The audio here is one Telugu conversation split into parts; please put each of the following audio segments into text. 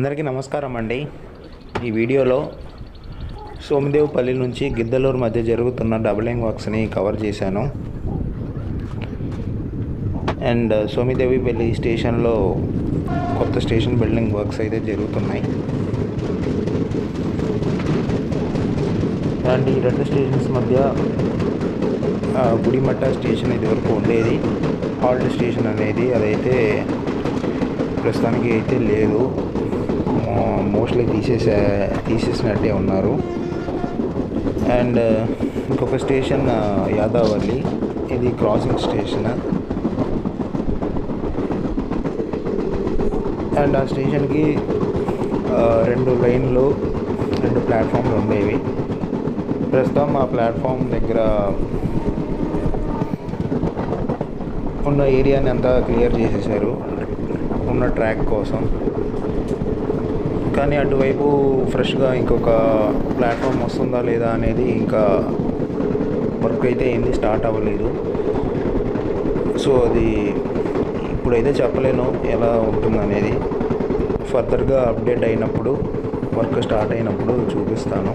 అందరికీ నమస్కారం అండి. ఈ వీడియోలో సోమిదేవిపల్లి నుంచి గిద్దలూరు మధ్య జరుగుతున్న డబులింగ్ వర్క్స్ని కవర్ చేశాను. అండ్ సోమిదేవిపల్లి స్టేషన్లో కొత్త స్టేషన్ బిల్డింగ్ వర్క్స్ అయితే జరుగుతున్నాయి. అండ్ ఈ రెండు స్టేషన్స్ మధ్య గుడిమట్ట స్టేషన్ ఇది వరకు ఉండేది, హాల్ట్ స్టేషన్ అనేది, అదైతే ప్రస్తుతానికి అయితే లేదు. మోస్ట్లీ తీసేసినట్టే ఉన్నారు. అండ్ ఇంకొక స్టేషన్ యాదావల్లి, ఇది క్రాసింగ్ స్టేషన్. అండ్ ఆ స్టేషన్కి రెండు లైన్లు, రెండు ప్లాట్ఫామ్లు ఉండేవి. ప్రస్తుతం ఆ ప్లాట్ఫామ్ దగ్గర ఉన్న ఏరియాని అంతా క్లియర్ చేసేసారు ఉన్న ట్రాక్ కోసం. కానీ అటువైపు ఫ్రెష్గా ఇంకొక ప్లాట్ఫామ్ వస్తుందా లేదా అనేది ఇంకా వర్క్ అయితే ఏంది స్టార్ట్ అవ్వలేదు. సో అది ఇప్పుడైతే చెప్పలేను ఎలా ఉంటుందనేది. ఫర్దర్గా అప్డేట్ అయినప్పుడు, వర్క్ స్టార్ట్ అయినప్పుడు చూపిస్తాను.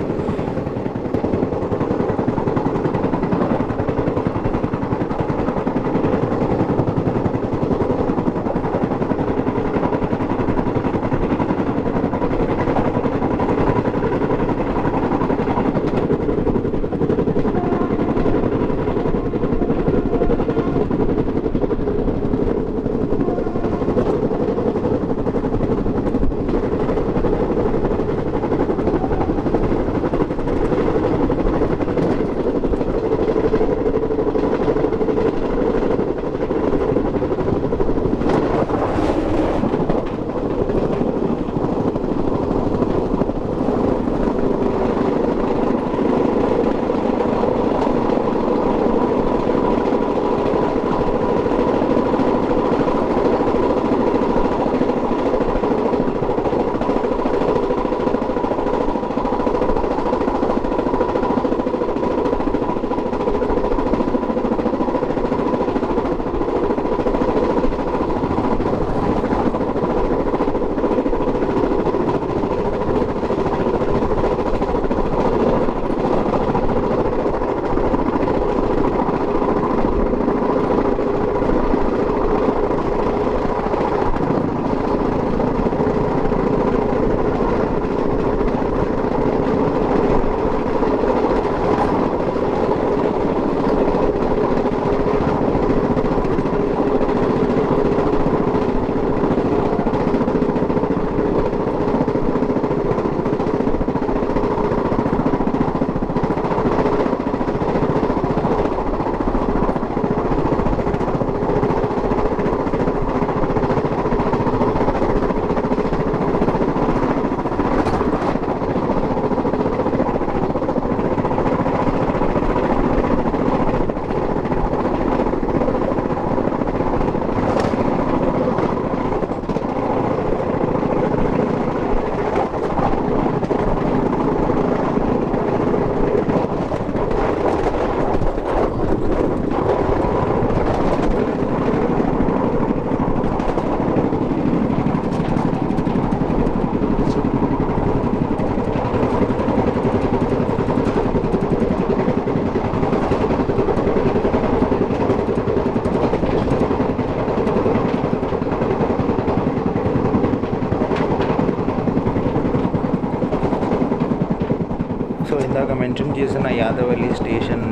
సో ఇందాక మెన్షన్ చేసిన యాదవల్లి స్టేషన్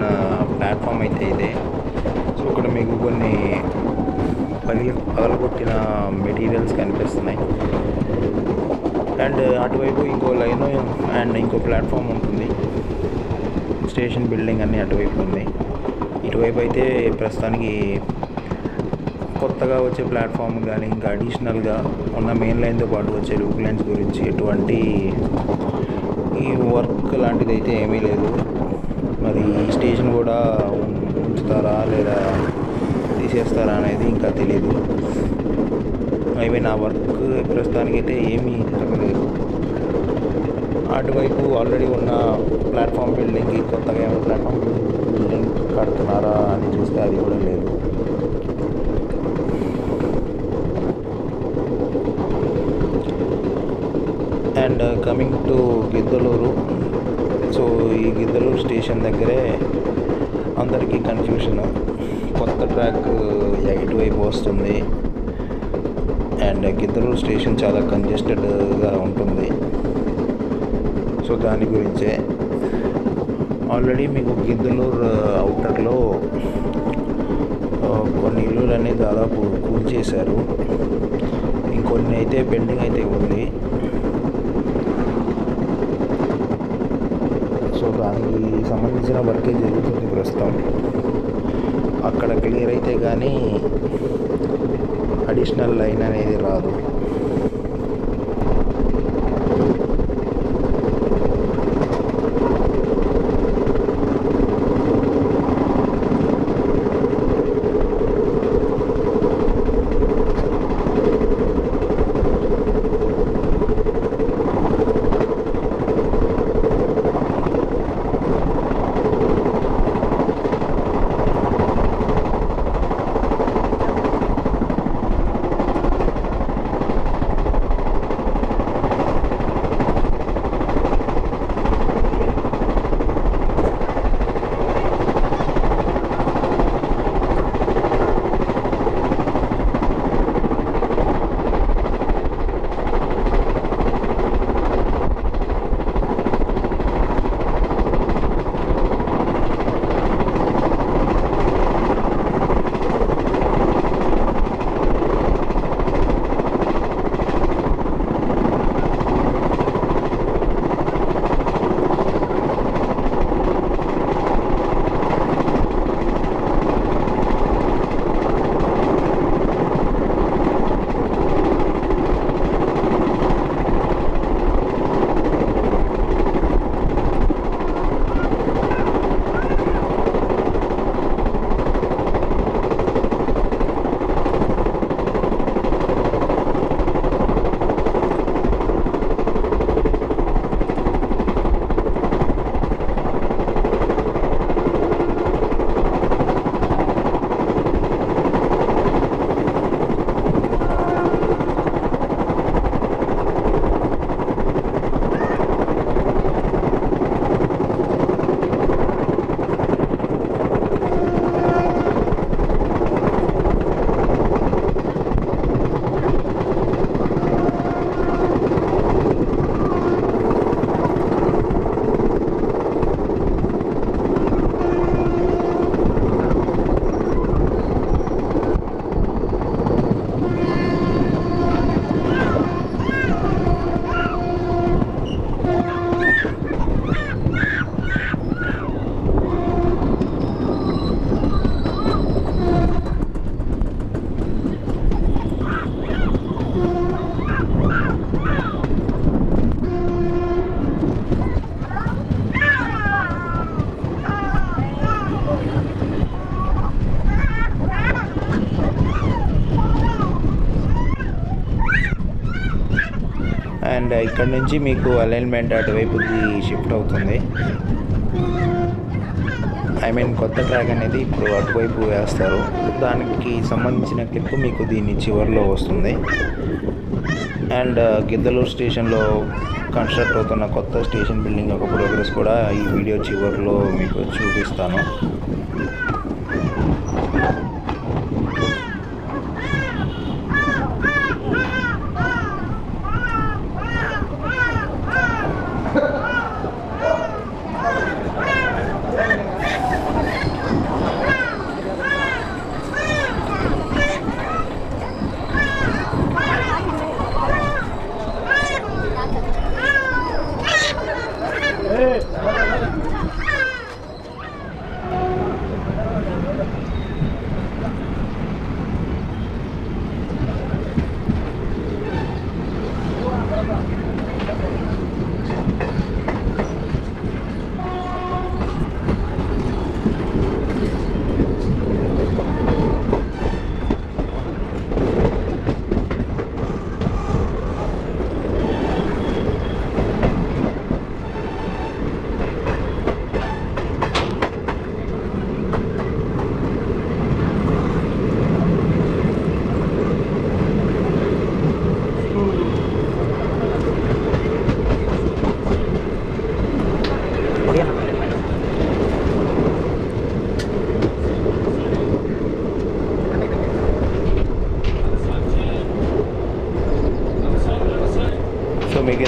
ప్లాట్ఫామ్ అయితే ఇదే. సో ఇక్కడ మీకు కొన్ని పగలగొట్టిన మెటీరియల్స్ కనిపిస్తున్నాయి. అండ్ అటువైపు ఇంకో లైన్ అండ్ ఇంకో ప్లాట్ఫామ్ ఉంటుంది. స్టేషన్ బిల్డింగ్ అన్నీ అటువైపు ఉంది. ఇటువైపు అయితే ప్రస్తుతానికి కొత్తగా వచ్చే ప్లాట్ఫామ్ కానీ ఇంకా అడిషనల్గా ఉన్న మెయిన్ లైన్తో పాటు వచ్చే లూప్ లైన్స్ గురించి ఎటువంటి ఈ వర్క్ లాంటిది అయితే ఏమీ లేదు. మరి స్టేషన్ కూడా ఉంచుతారా లేదా తీసేస్తారా అనేది ఇంకా తెలియదు. ఆ వర్క్ ప్రస్తుతానికి అయితే ఏమీ జరగలేదు. అటువైపు ఆల్రెడీ ఉన్న ప్లాట్ఫామ్ బిల్డింగ్కి కొత్తగా ఏమైనా ప్లాట్ఫామ్ బిల్డింగ్ కడుతున్నారా అని చూస్తే అది కూడా లేదు. Coming to Giddalur. సో ఈ గిద్దలూరు స్టేషన్ దగ్గరే అందరికీ కన్ఫ్యూషన్. కొత్త ట్రాక్ ఎటువైపు వస్తుంది అండ్ గిద్దలూరు స్టేషన్ చాలా కంజెస్టెడ్గా ఉంటుంది. సో దాని గురించే ఆల్రెడీ మీకు గిద్దలూరు అవుటర్లో కొన్ని ఇల్లులన్నీ దాదాపు కూల్చేశారు. ఇంకొన్ని అయితే పెండింగ్ అయితే ఉంది. సో దానికి సంబంధించిన వర్కే జరుగుతుంది ప్రస్తుతం. అక్కడ క్లియర్ అయితే కానీ అడిషనల్ లైన్ అనేది రాదు. అండ్ ఇక్కడ నుంచి మీకు అలైన్మెంట్ అటువైపుకి షిఫ్ట్ అవుతుంది. ఐ మీన్ కొత్త ట్రాక్ అనేది ఇప్పుడు అటువైపు వేస్తారు. దానికి సంబంధించిన క్లిప్ మీకు దీని చివరిలో వస్తుంది. అండ్ గిద్దలూరు స్టేషన్లో కన్స్ట్రక్ట్ అవుతున్న కొత్త స్టేషన్ బిల్డింగ్ యొక్క ప్రోగ్రెస్ కూడా ఈ వీడియో చివరిలో మీకు చూపిస్తాను.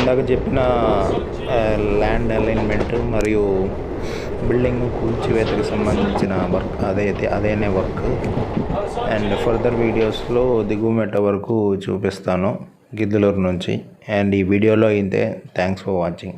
ఇందాక చెప్పిన ల్యాండ్ అలైన్మెంట్ మరియు బిల్డింగ్ కూల్చివేతకి సంబంధించిన వర్క్ అదేనే వర్క్. అండ్ ఫర్దర్ వీడియోస్లో దిగువమెట్ట వరకు చూపిస్తాను గిద్దలూరు నుంచి. అండ్ ఈ వీడియోలో ఇంతే. Thanks for watching.